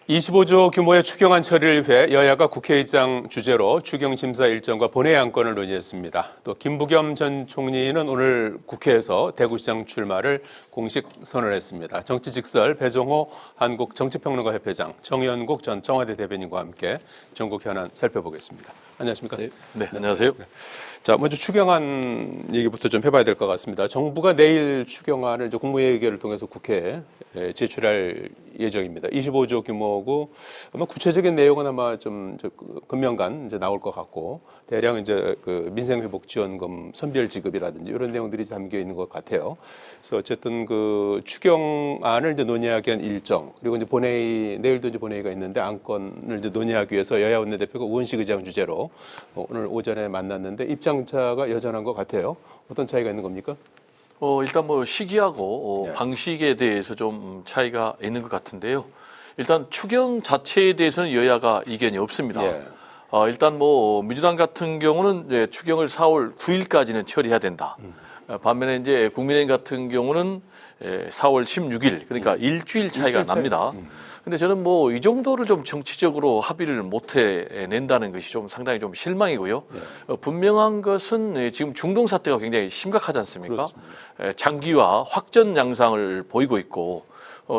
25조 규모의 추경안 처리를 위해 여야가 국회의장 주재로 추경 심사 일정과 본회의 안건을 논의했습니다. 또 김부겸 전 총리는 오늘 국회에서 대구시장 출마를 공식 선언했습니다. 정치직설 배종호 한국정치평론가협회장, 정의연국 전 청와대 대변인과 함께 전국 현안 살펴보겠습니다. 안녕하십니까? 네, 안녕하세요. 자, 먼저 추경안 얘기부터 좀 해봐야 될 것 같습니다. 정부가 내일 추경안을 이제 국무회의를 통해서 국회에 제출할 예정입니다. 25조 규모고 아마 구체적인 내용은 아마 좀 금년간 이제 나올 것 같고 대략 이제 그 민생회복지원금 선별 지급이라든지 이런 내용들이 담겨 있는 것 같아요. 그래서 어쨌든 그 추경안을 이제 논의하기 위한 일정 그리고 이제 본회의 내일도 이제 본회의가 있는데 안건을 이제 논의하기 위해서 여야 원내대표가 우원식 의장 주재로 오늘 오전에 만났는데 입장차가 여전한 것 같아요. 어떤 차이가 있는 겁니까? 일단 뭐 시기하고 방식에 대해서 좀 차이가 있는 것 같은데요. 일단 추경 자체에 대해서는 여야가 이견이 없습니다. 일단 뭐 민주당 같은 경우는 이제 추경을 4월 9일까지는 처리해야 된다. 반면에 이제 국민의힘 같은 경우는 4월 16일 그러니까 일주일 차이가 납니다. 근데 저는 뭐 이 정도를 좀 정치적으로 합의를 못 해낸다는 것이 좀 상당히 좀 실망이고요. 분명한 것은 지금 중동 사태가 굉장히 심각하지 않습니까? 장기화 확전 양상을 보이고 있고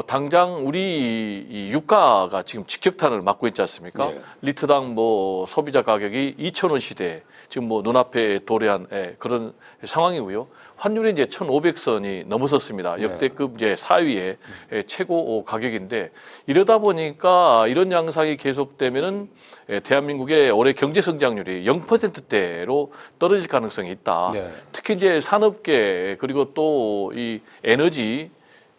당장 우리 이 유가가 지금 직격탄을 맞고 있지 않습니까? 리터당 뭐 소비자 가격이 2,000원 시대 지금 뭐 눈앞에 도래한 그런 상황이고요. 환율이 이제 1,500선이 넘어섰습니다. 역대급 이제 4위의 최고 가격인데 이러다 보니까 이런 양상이 계속되면은 대한민국의 올해 경제 성장률이 0%대로 떨어질 가능성이 있다. 특히 이제 산업계 그리고 또 이 에너지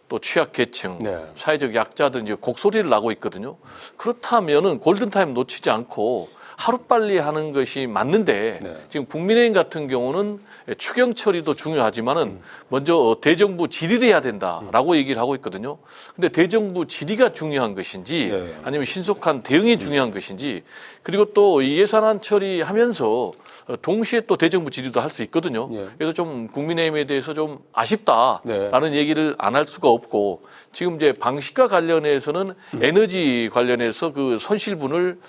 또 취약계층, 사회적 약자들 이제 곡소리를 나고 있거든요. 그렇다면은 골든타임 놓치지 않고 하루빨리 하는 것이 맞는데 지금 국민의힘 같은 경우는 추경 처리도 중요하지만은 먼저 대정부 질의를 해야 된다라고 얘기를 하고 있거든요. 근데 대정부 질의가 중요한 것인지 아니면 신속한 대응이 중요한 것인지 그리고 또 이 예산안 처리하면서 동시에 또 대정부 질의도 할 수 있거든요. 그래서 좀 국민의힘에 대해서 좀 아쉽다라는 얘기를 안 할 수가 없고 지금 이제 방식과 관련해서는 에너지 관련해서 그 손실분을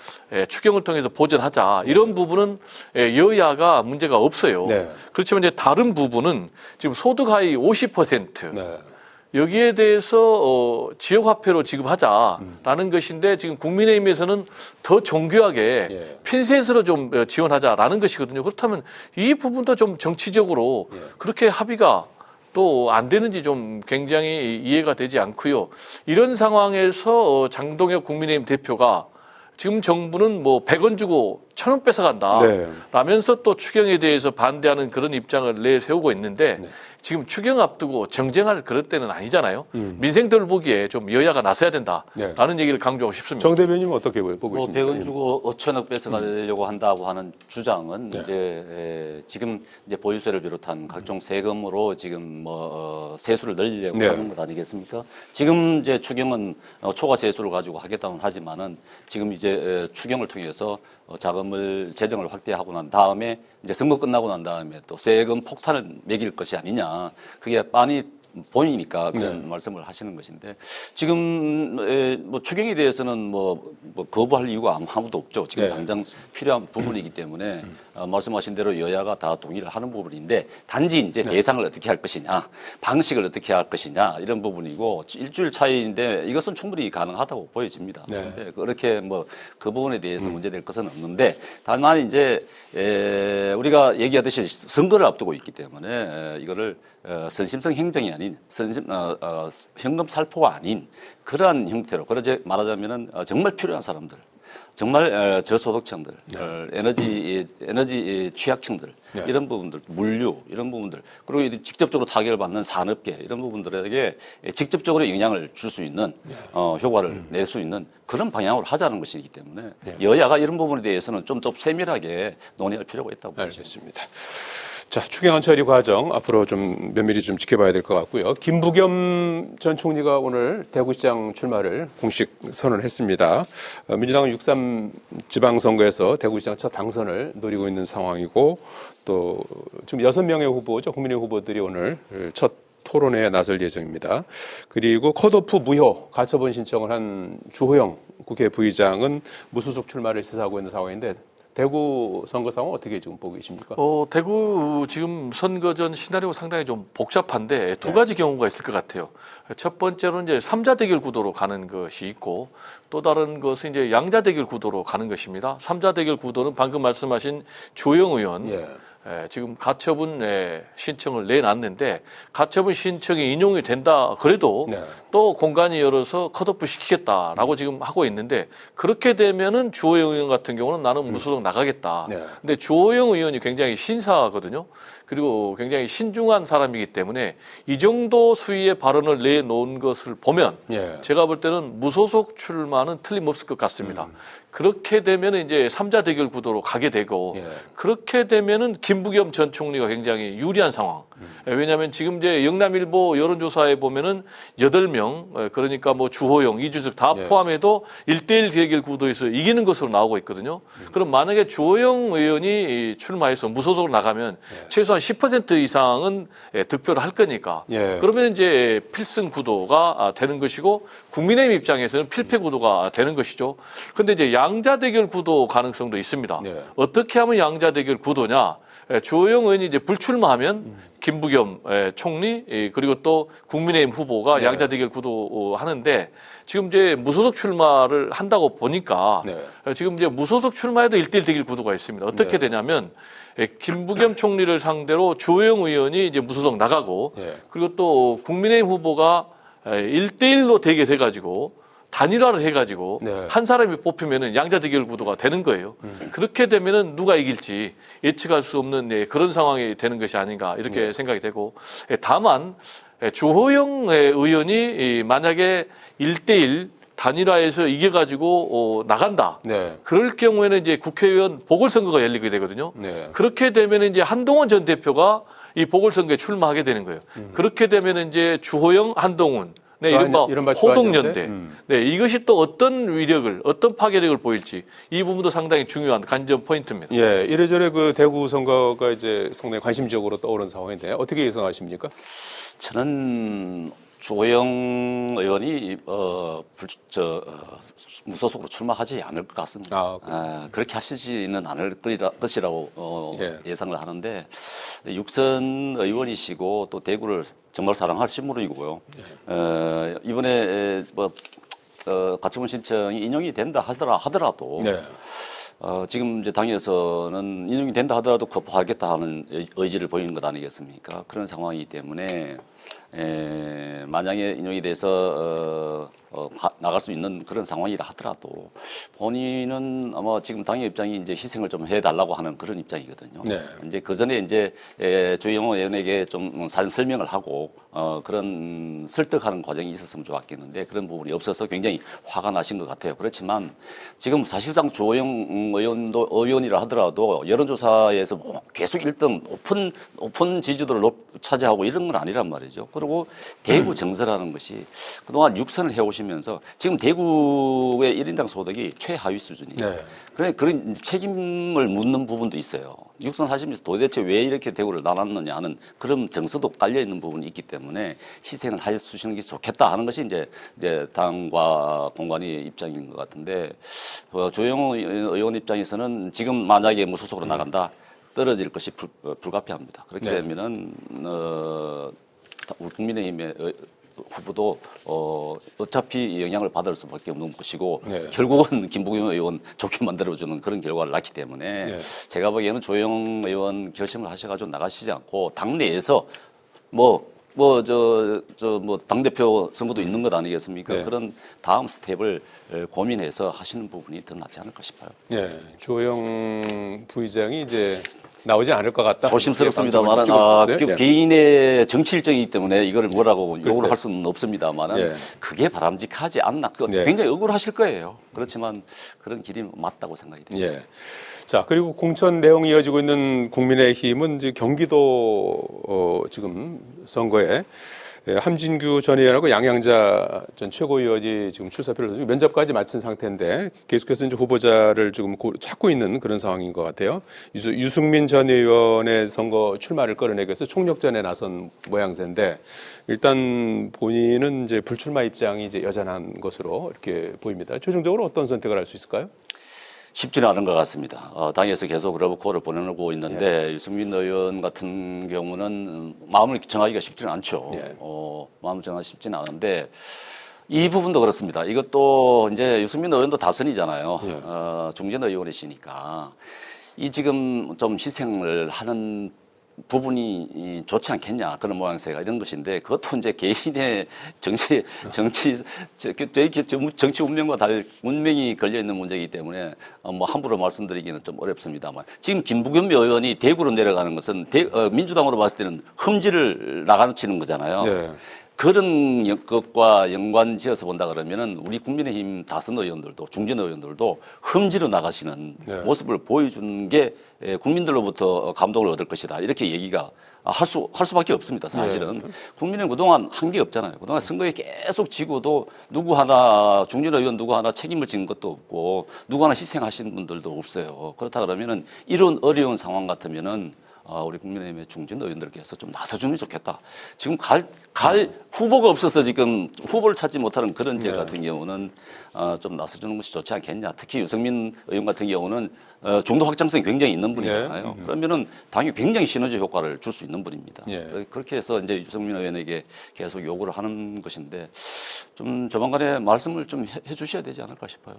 추경을 통해서 보전하자 이런 부분은 여야가 문제가 없어요. 그렇지만 이제 다른 부분은 지금 소득 하위 50% 여기에 대해서 지역화폐로 지급하자라는 것인데 지금 국민의힘에서는 더 정교하게 핀셋으로 좀 지원하자라는 것이거든요. 그렇다면 이 부분도 좀 정치적으로 그렇게 합의가 또 안 되는지 좀 굉장히 이해가 되지 않고요. 이런 상황에서 장동혁 국민의힘 대표가 지금 정부는 뭐 100원 주고 1,000원 뺏어간다 라면서 또 추경에 대해서 반대하는 그런 입장을 내세우고 있는데 지금 추경 앞두고 정쟁할 그럴 때는 아니잖아요. 민생들 보기에 좀 여야가 나서야 된다라는 얘기를 강조하고 싶습니다. 정 대변인은 어떻게 보고 있습니까? 100원 주고 5천억 뺏어가려고 한다고 하는 주장은 이제 지금 이제 보유세를 비롯한 각종 세금으로 지금 뭐 세수를 늘리려고 하는 것 아니겠습니까? 지금 이제 추경은 초과 세수를 가지고 하겠다는 하지만은 지금 이제 추경을 통해서 자금을 재정을 확대하고 난 다음에 이제 선거 끝나고 난 다음에 또 세금 폭탄을 매길 것이 아니냐. 그게 빤히 보이니까 그런 말씀을 하시는 것인데 지금 뭐 추경에 대해서는 뭐 거부할 이유가 아무도 없죠. 지금 당장 필요한 부분이기 때문에 말씀하신 대로 여야가 다 동의를 하는 부분인데 단지 이제 예상을 어떻게 할 것이냐, 방식을 어떻게 할 것이냐 이런 부분이고 일주일 차이인데 이것은 충분히 가능하다고 보여집니다. 그런데 그렇게 뭐 그 부분에 대해서 문제될 것은 없는데 다만 이제 우리가 얘기하듯이 선거를 앞두고 있기 때문에 이거를 선심성 행정이 아닌 현금 살포가 아닌 그러한 형태로 그러지 말하자면은 정말 필요한 사람들 정말 저소득층들, 에너지 취약층들 이런 부분들, 물류 이런 부분들 그리고 직접적으로 타격을 받는 산업계 이런 부분들에게 직접적으로 영향을 줄 수 있는 효과를 낼 수 있는 그런 방향으로 하자는 것이기 때문에 여야가 이런 부분에 대해서는 좀 더 세밀하게 논의할 필요가 있다고 알겠습니다. 자, 추경안 처리 과정 앞으로 좀 면밀히 좀 지켜봐야 될 것 같고요. 김부겸 전 총리가 오늘 대구시장 출마를 공식 선언했습니다. 민주당은 6.3 지방선거에서 대구시장 첫 당선을 노리고 있는 상황이고 또 지금 6명의 후보죠. 국민의 후보들이 오늘 첫 토론회에 나설 예정입니다. 그리고 컷오프 무효 가처분 신청을 한 주호영 국회 부의장은 무소속 출마를 시사하고 있는 상황인데 대구 선거 상황 어떻게 지금 보고 계십니까? 대구 지금 선거전 시나리오 상당히 좀 복잡한데 두 가지 경우가 있을 것 같아요. 첫 번째로는 이제 삼자 대결 구도로 가는 것이 있고 또 다른 것은 이제 양자 대결 구도로 가는 것입니다. 삼자 대결 구도는 방금 말씀하신 조영 의원 지금 가처분 신청을 내놨는데 가처분 신청이 인용이 된다 그래도 또 공간이 열어서 컷오프 시키겠다라고 지금 하고 있는데 그렇게 되면은 주호영 의원 같은 경우는 나는 무소속 나가겠다. 근데 주호영 의원이 굉장히 신사거든요. 그리고 굉장히 신중한 사람이기 때문에 이 정도 수위의 발언을 내놓은 것을 보면 제가 볼 때는 무소속 출마는 틀림없을 것 같습니다. 그렇게 되면 이제 삼자 대결 구도로 가게 되고 그렇게 되면은 김부겸 전 총리가 굉장히 유리한 상황. 왜냐하면 지금 이제 영남일보 여론조사에 보면은 8명 그러니까 뭐 주호영, 이준석 다 포함해도 1대1 대결 구도에서 이기는 것으로 나오고 있거든요. 그럼 만약에 주호영 의원이 출마해서 무소속으로 나가면 최소한 10% 이상은 득표를 할 거니까 그러면 이제 필승 구도가 되는 것이고 국민의힘 입장에서는 필패 구도가 되는 것이죠. 그런데 이제 양자 대결 구도 가능성도 있습니다. 어떻게 하면 양자 대결 구도냐? 주호영 의원이 이제 불출마하면 김부겸 총리 그리고 또 국민의힘 후보가 양자 대결 구도 하는데 지금 이제 무소속 출마를 한다고 보니까 지금 이제 무소속 출마에도 1대1 대결 구도가 있습니다. 어떻게 되냐면 김부겸 총리를 상대로 주호영 의원이 이제 무소속 나가고 그리고 또 국민의힘 후보가 1대1로 대결해가지고 단일화를 해가지고 한 사람이 뽑히면은 양자 대결 구도가 되는 거예요. 그렇게 되면은 누가 이길지 예측할 수 없는 그런 상황이 되는 것이 아닌가 이렇게 생각이 되고 다만 주호영 의원이 만약에 1대1 단일화에서 이겨가지고 나간다. 그럴 경우에는 이제 국회의원 보궐선거가 열리게 되거든요. 그렇게 되면 이제 한동훈 전 대표가 이 보궐선거에 출마하게 되는 거예요. 그렇게 되면 이제 주호영, 한동훈 이른바 호동연대. 이것이 또 어떤 위력을, 어떤 파괴력을 보일지 이 부분도 상당히 중요한 관전 포인트입니다. 이래저래 그 대구 선거가 이제 상당히 관심적으로 떠오른 상황인데 어떻게 예상하십니까? 저는 주호영 의원이 무소속으로 출마하지 않을 것 같습니다. 그렇게 하시지는 않을 것이라고 예상을 하는데 육선 의원이시고 또 대구를 정말 사랑할 신물이고요. 이번에 가처분 신청이 인용이 된다 하더라도 지금 이제 당에서는 인용이 된다 하더라도 거부하겠다 하는 의지를 보이는 것 아니겠습니까? 그런 상황이기 때문에 만약에 인용이 돼서 나갈 수 있는 그런 상황이라 하더라도 본인은 아마 지금 당의 입장이 이제 희생을 좀 해달라고 하는 그런 입장이거든요. 이제 그 전에 이제 주영호 의원에게 좀 사전 설명을 하고 그런 설득하는 과정이 있었으면 좋았겠는데 그런 부분이 없어서 굉장히 화가 나신 것 같아요. 그렇지만 지금 사실상 주호영 의원이라 하더라도 여론조사에서 뭐 계속 1등 높은 지지도를 차지하고 이런 건 아니란 말이죠. 그리고 대구 정서라는 것이 그동안 6선을 해오시면서 지금 대구의 1인당 소득이 최하위 수준이에요. 그런 책임을 묻는 부분도 있어요. 6선 하시면서 도대체 왜 이렇게 대구를 나눴느냐 하는 그런 정서도 깔려있는 부분이 있기 때문에 희생을 해주시는 게 좋겠다 하는 것이 이제 당과 공관의 입장인 것 같은데 조영호 의원 입장에서는 지금 만약에 무소속으로 나간다 떨어질 것이 불가피합니다. 그렇게 되면은 우리 국민의힘의 후보도 어차피 영향을 받을 수밖에 없는 것이고 결국은 김부겸 의원 좋게 만들어주는 그런 결과를 낳기 때문에 제가 보기에는 조영 의원 결심을 하셔가지고 나가시지 않고 당내에서 당대표 선거도 있는 것 아니겠습니까? 그런 다음 스텝을 고민해서 하시는 부분이 더 낫지 않을까 싶어요. 주호영 부의장이 이제 나오지 않을 것 같다. 조심스럽습니다만 개인의 정치 일정이기 때문에 이걸 뭐라고 욕을 할 수는 없습니다만 그게 바람직하지 않나. 굉장히 억울하실 거예요. 그렇지만 그런 길이 맞다고 생각이 됩니다. 자, 그리고 공천 내용이 이어지고 있는 국민의힘은 이제 경기도 지금 선거에 예, 함진규 전 의원하고 양양자 전 최고위원이 지금 출사표를 던지고 면접까지 마친 상태인데 계속해서 이제 후보자를 지금 찾고 있는 그런 상황인 것 같아요. 유승민 전 의원의 선거 출마를 끌어내기 위해서 총력전에 나선 모양새인데 일단 본인은 이제 불출마 입장이 이제 여전한 것으로 이렇게 보입니다. 최종적으로 어떤 선택을 할 수 있을까요? 쉽지는 않은 것 같습니다. 당에서 계속 러브콜을 보내고 있는데 유승민 의원 같은 경우는 마음을 정하기가 쉽지는 않죠. 마음을 정하기 쉽지는 않은데 이 부분도 그렇습니다. 이것도 이제 유승민 의원도 다선이잖아요. 중진 의원이시니까 이 지금 좀 희생을 하는 부분이 좋지 않겠냐 그런 모양새가 이런 것인데 그것도 이제 개인의 정치 운명과 운명이 걸려 있는 문제이기 때문에 뭐 함부로 말씀드리기는 좀 어렵습니다만 지금 김부겸 의원이 대구로 내려가는 것은 민주당으로 봤을 때는 흠지를 나가치는 거잖아요. 네. 그런 것과 연관지어서 본다 그러면은 우리 국민의힘 다선 의원들도 중진 의원들도 흠지로 나가시는 모습을 보여주는 게 국민들로부터 감동을 얻을 것이다. 이렇게 얘기가 할 수밖에 없습니다. 사실은. 국민은 그동안 한 게 없잖아요. 그동안 선거에 계속 지고도 누구 하나 중진 의원 누구 하나 책임을 지는 것도 없고 누구 하나 희생하시는 분들도 없어요. 그렇다 그러면은 이런 어려운 상황 같으면은 우리 국민의힘의 중진 의원들께서 좀 나서주면 좋겠다. 지금 갈 후보가 없어서 지금 후보를 찾지 못하는 그런 지역 같은 경우는 좀 나서주는 것이 좋지 않겠냐. 특히 유승민 의원 같은 경우는 중도 확장성이 굉장히 있는 분이잖아요. 그러면은 당연히 굉장히 시너지 효과를 줄 수 있는 분입니다. 그렇게 해서 이제 유승민 의원에게 계속 요구를 하는 것인데 좀 조만간에 말씀을 좀 해주셔야 되지 않을까 싶어요.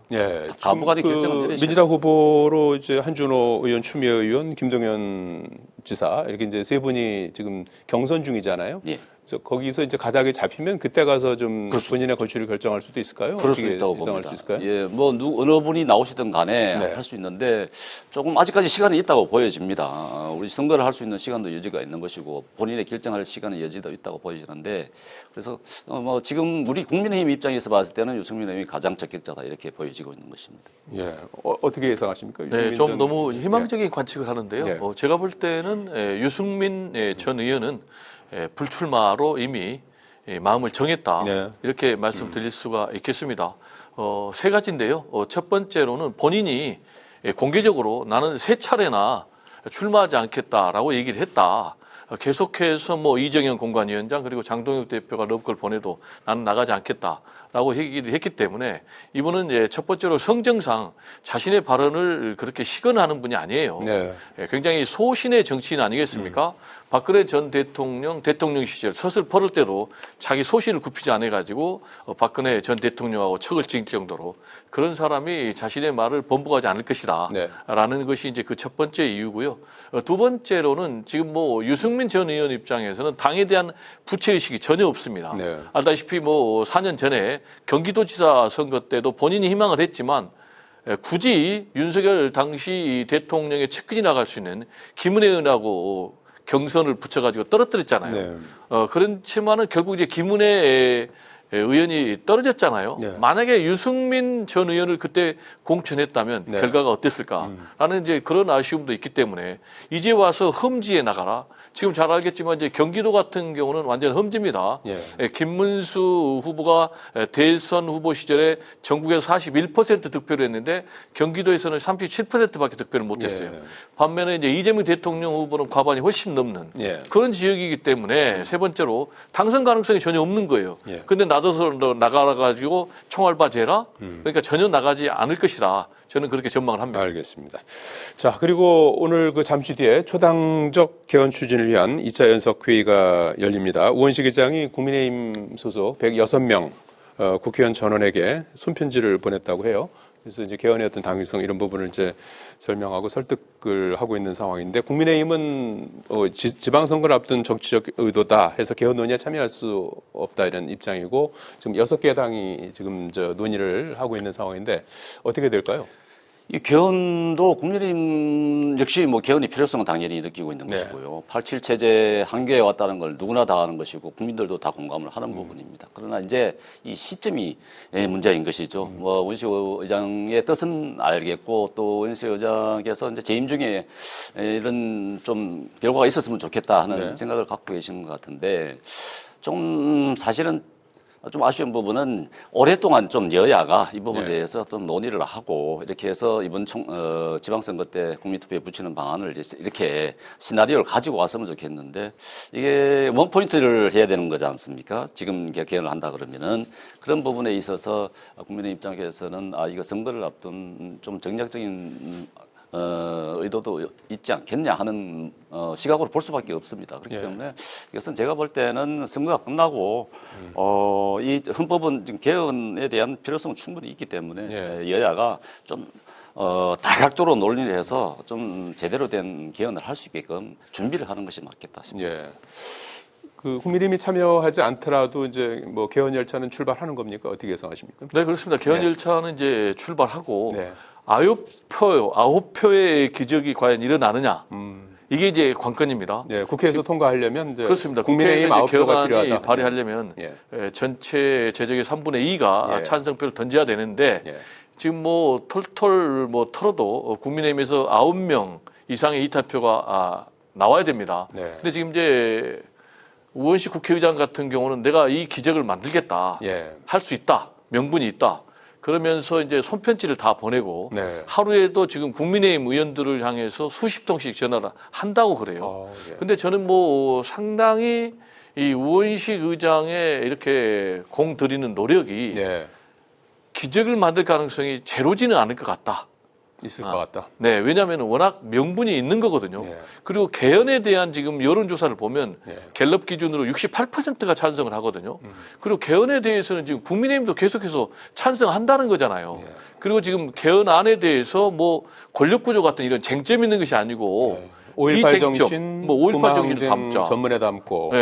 가부간의 결정을 내리셔야 민주당 후보로 이제 한준호 의원, 추미애 의원, 김동연 지사 이렇게 이제 세 분이 지금 경선 중이잖아요. 그래서 거기서 이제 가닥이 잡히면 그때 가서 좀 본인의 거취를 결정할 수도 있을까요? 그럴 수 있다고 봅니다. 수 있을까요? 뭐 어느 분이 나오시든 간에 할 수 있는데 조금 아직까지 시간이 있다고 보여집니다. 우리 선거를 할 수 있는 시간도 여지가 있는 것이고 본인의 결정할 시간의 여지도 있다고 보여지는데 그래서 뭐 지금 우리 국민의힘 입장에서 봤을 때는 유승민 의원이 가장 적격자다 이렇게 보여지고 있는 것입니다. 어떻게 예상하십니까? 좀 너무 희망적인 관측을 하는데요. 제가 볼 때는 유승민 전 의원은 불출마로 이미 마음을 정했다. 이렇게 말씀드릴 수가 있겠습니다. 세 가지인데요. 첫 번째로는 본인이 공개적으로 나는 세 차례나 출마하지 않겠다라고 얘기를 했다. 계속해서 뭐 이정현 공관위원장 그리고 장동혁 대표가 러브콜 보내도 나는 나가지 않겠다라고 얘기를 했기 때문에 이분은 이제 첫 번째로 성정상 자신의 발언을 그렇게 시건하는 분이 아니에요. 굉장히 소신의 정치인 아니겠습니까? 박근혜 전 대통령 시절 서슬 퍼럴 때도 자기 소신을 굽히지 않아가지고 박근혜 전 대통령하고 척을 지을 정도로 그런 사람이 자신의 말을 번복하지 않을 것이다. 라는 것이 이제 그 첫 번째 이유고요. 두 번째로는 지금 뭐 유승민 전 의원 입장에서는 당에 대한 부채의식이 전혀 없습니다. 알다시피 뭐 4년 전에 경기도지사 선거 때도 본인이 희망을 했지만 굳이 윤석열 당시 대통령의 측근이 나갈 수 있는 김은혜 의원하고 경선을 붙여가지고 떨어뜨렸잖아요. 그렇지만은 결국 이제 김은혜 의원이 떨어졌잖아요. 만약에 유승민 전 의원을 그때 공천했다면 결과가 어땠을까라는 이제 그런 아쉬움도 있기 때문에 이제 와서 험지에 나가라. 지금 잘 알겠지만 이제 경기도 같은 경우는 완전 험지입니다. 김문수 후보가 대선 후보 시절에 전국에서 41% 득표를 했는데 경기도에서는 37%밖에 득표를 못했어요. 반면에 이제 이재명 대통령 후보는 과반이 훨씬 넘는 그런 지역이기 때문에 세 번째로 당선 가능성이 전혀 없는 거예요. 근데 나서서 나가가지고 총알바제라 그러니까 전혀 나가지 않을 것이다. 저는 그렇게 전망을 합니다. 알겠습니다. 자, 그리고 오늘 그 잠시 뒤에 초당적 개헌 추진을 위한 2차 연석회의가 열립니다. 우원식 의장이 국민의힘 소속 106명 국회의원 전원에게 손편지를 보냈다고 해요. 그래서 이제 개헌의 어떤 당위성 이런 부분을 이제 설명하고 설득을 하고 있는 상황인데 국민의힘은 지방선거를 앞둔 정치적 의도다 해서 개헌 논의에 참여할 수 없다 이런 입장이고 지금 6개 당이 지금 논의를 하고 있는 상황인데 어떻게 될까요? 이 개헌도 국민의힘 역시 뭐 개헌의 필요성은 당연히 느끼고 있는 것이고요. 87 체제 한계에 왔다는 걸 누구나 다 아는 것이고 국민들도 다 공감을 하는 부분입니다. 그러나 이제 이 시점이 문제인 것이죠. 뭐 원식 의장의 뜻은 알겠고 또 원식 의장께서 이제 재임 중에 이런 좀 결과가 있었으면 좋겠다 하는 생각을 갖고 계시는 것 같은데 좀 사실은 좀 아쉬운 부분은 오랫동안 좀 여야가 이 부분에 네. 대해서 좀 논의를 하고 이렇게 해서 이번 지방선거 때 국민투표에 붙이는 방안을 이렇게 시나리오를 가지고 왔으면 좋겠는데 이게 원포인트를 해야 되는 거지 않습니까? 지금 개헌을 한다 그러면은 그런 부분에 있어서 국민의 입장에서는 이거 선거를 앞둔 좀 정략적인 의도도 있지 않겠냐 하는 시각으로 볼 수밖에 없습니다. 그렇기 때문에 이것은 제가 볼 때는 선거가 끝나고 이 헌법은 지금 개헌에 대한 필요성은 충분히 있기 때문에 여야가 좀 다각도로 논의를 해서 좀 제대로 된 개헌을 할 수 있게끔 준비를 하는 것이 맞겠다 싶습니다. 그 국민의힘이 참여하지 않더라도 이제 뭐 개헌 열차는 출발하는 겁니까? 어떻게 예상하십니까? 네, 그렇습니다. 개헌 열차는 이제 출발하고 네. 9표의 기적이 과연 일어나느냐. 이게 이제 관건입니다. 예, 국회에서 통과하려면 이제 그렇습니다. 국민의힘 국회에서 9표가 개헌안이 필요하다. 발의하려면 전체 제적의 3분의 2가 찬성표를 던져야 되는데 지금 뭐 털털 뭐 털어도 국민의힘에서 9명 이상의 이탈표가 나와야 됩니다. 근데 지금 이제 우원식 국회의장 같은 경우는 내가 이 기적을 만들겠다. 할 수 있다. 명분이 있다. 그러면서 이제 손편지를 다 보내고 하루에도 지금 국민의힘 의원들을 향해서 수십 통씩 전화를 한다고 그래요. 근데 저는 뭐 상당히 이 우원식 의장의 이렇게 공 들이는 노력이 기적을 만들 가능성이 제로지는 않을 것 같다. 있을 것 같다. 네, 왜냐하면 워낙 명분이 있는 거거든요. 그리고 개헌에 대한 지금 여론조사를 보면 갤럽 기준으로 68%가 찬성을 하거든요. 그리고 개헌에 대해서는 지금 국민의힘도 계속해서 찬성한다는 거잖아요. 그리고 지금 개헌안에 대해서 뭐 권력구조 같은 이런 쟁점 있는 것이 아니고 5.18 정신, 뭐 5.18 정신을 담자. 전문에 담고,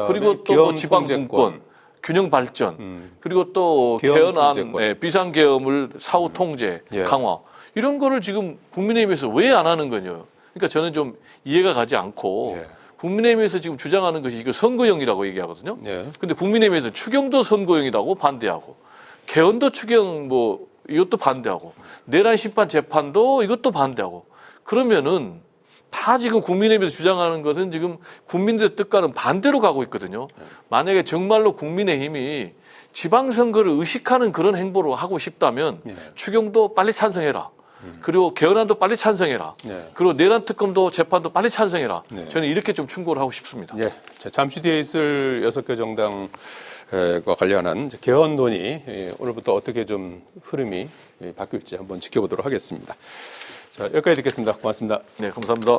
그리고 또 뭐 지방분권, 균형 발전, 그리고 또 개헌안, 비상계엄을 사후 통제 강화. 이런 거를 지금 국민의힘에서 왜 안 하는 거냐. 그러니까 저는 좀 이해가 가지 않고 국민의힘에서 지금 주장하는 것이 이거 선거용이라고 얘기하거든요. 근데 국민의힘에서 추경도 선거용이라고 반대하고 개헌도 추경 뭐 이것도 반대하고 내란 심판 재판도 이것도 반대하고 그러면은 다 지금 국민의힘에서 주장하는 것은 지금 국민들의 뜻과는 반대로 가고 있거든요. 만약에 정말로 국민의힘이 지방선거를 의식하는 그런 행보로 하고 싶다면 추경도 빨리 찬성해라. 그리고 개헌안도 빨리 찬성해라. 그리고 내란 특검도 재판도 빨리 찬성해라. 저는 이렇게 좀 충고를 하고 싶습니다. 자, 잠시 뒤에 있을 6개 정당과 관련한 개헌 논의 오늘부터 어떻게 좀 흐름이 바뀔지 한번 지켜보도록 하겠습니다. 자, 여기까지 듣겠습니다. 고맙습니다. 네, 감사합니다.